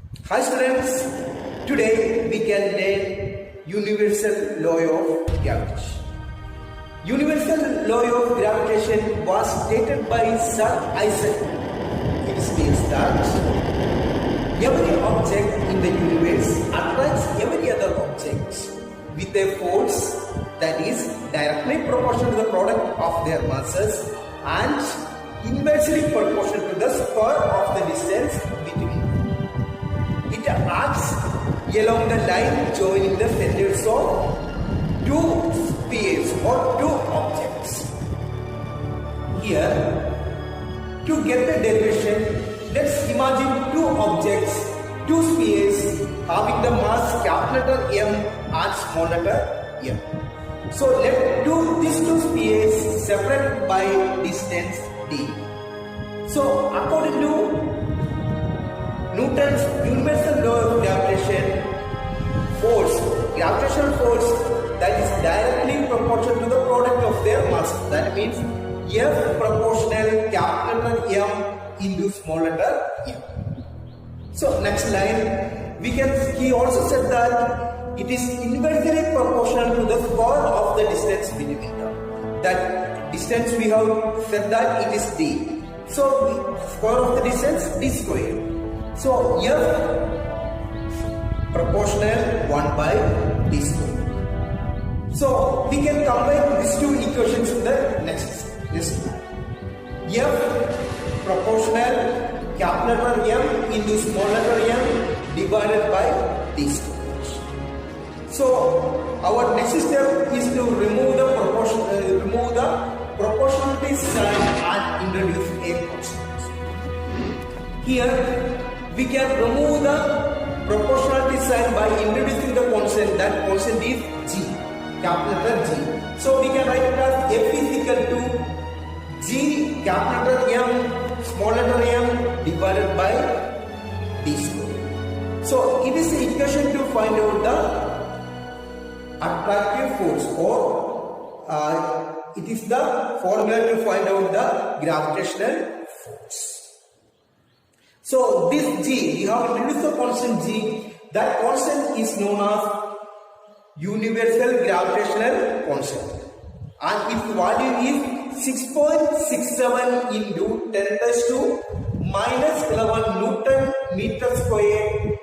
Hi students, today we can learn Universal Law of Gravitation. Universal Law of Gravitation was stated by Sir Isaac. It states that every object in the universe attracts every other object with a force that is directly proportional to the product of their masses and inversely proportional to the square of the distance between them. It acts along the line joining the centers of two spheres or two objects. Here, to get the derivation, let's imagine two objects, two spheres having the mass capital letter M and small letter m. So let these two spheres separated by distance d. So according to Newton's Universal Law of Gravitation, gravitational force that is directly proportional to the product of their mass. That means F proportional capital M into small letter m. So next line, he also said that it is inversely proportional to the square of the distance between them. That distance we have said that it is d. So the square of the distance d square. So F proportional 1 by d square. So we can combine these two equations in the next line. F proportional capital letter M into small letter m divided by d square. So our next step is to remove the proportionality sign and introduce a constant. Here we can remove the proportionality sign by introducing the constant. That constant is g, capital letter G. So we can write it as F is equal to G capital M small letter m divided by d square. So it is the equation to find out the attractive force, or it is the formula to find out the gravitational force. So this G, we have introduced the constant G. That constant is known as universal gravitational constant, and its value is 6.67 into 10 raised to minus 11 Newton meter square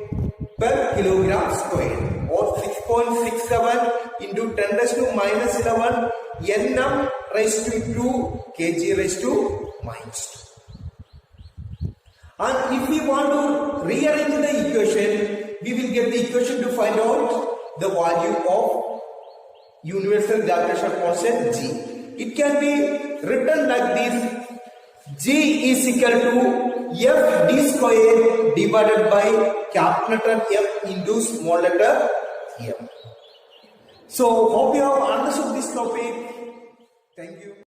per kilogram square, or 6.67 into 10 raised to minus 11 Nm raised to 2 kg raised to minus 2. And if we want to rearrange the equation, we will get the equation to find out the value of universal gravitational constant G. It can be written like this: G is equal to F d square divided by capital letter M into small letter m. So hope you have understood this topic. Thank you.